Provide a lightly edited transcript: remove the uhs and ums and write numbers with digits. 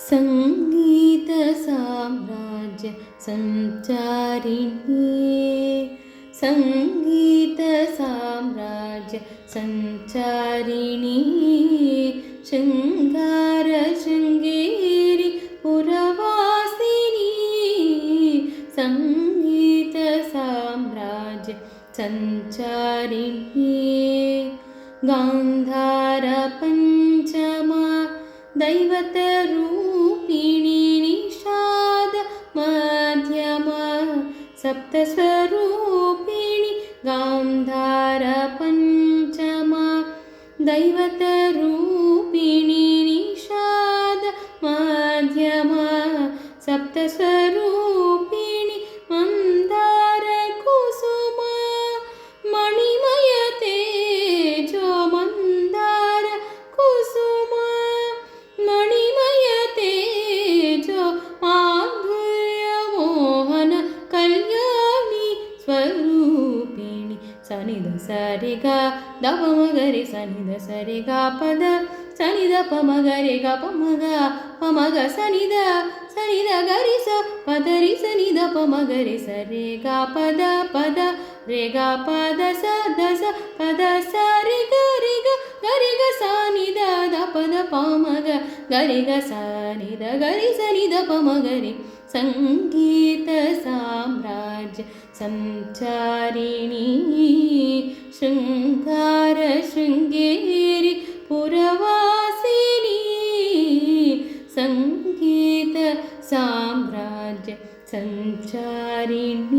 ಸಂಗೀತ ಸಾಮ್ರಾಜ್ಯ ಸಂಚಾರಿಣಿ ಸಂಗೀತ ಸಾಮ್ರಾಜ್ಯ ಸಂಚಾರಿಣಿ ಶೃಂಗಾರ ಶೃಂಗೇರಿ ಪುರವಾಸಿನಿ ಸಂಗೀತ ಸಾಮ್ರಾಜ್ಯ ಸಂಚಾರಿಣಿ ಗಾಂಧಾರ ಪಂಚಮ दैवतरूपिणी निषाद मध्यम सप्तस्वरूपिणी गान्धार पञ्चमा दैवतरूपिणी निषाद मध्यम सप्तस्वरूपिणी मन्दार कुसुम मणिमय तेजो मन्दार कुसुम स्वरूपिणी सनिध सरिगा दप मगरे सनिध सरिगा पद सनिध पमगरे ग पमग सनिध सनिध गरि स पदरि सनिध पमगरे सरे गा पद पद रे गा पद स दस पद स रे ग गरि ग सनिध द पद पमग गरि ग सनिध गरि सनिध पमगरे संगीत साम्राज्य संचारिणी शृंगार शृंगेरी पुरवासिनी संगीत साम्राज्य संचारिणी।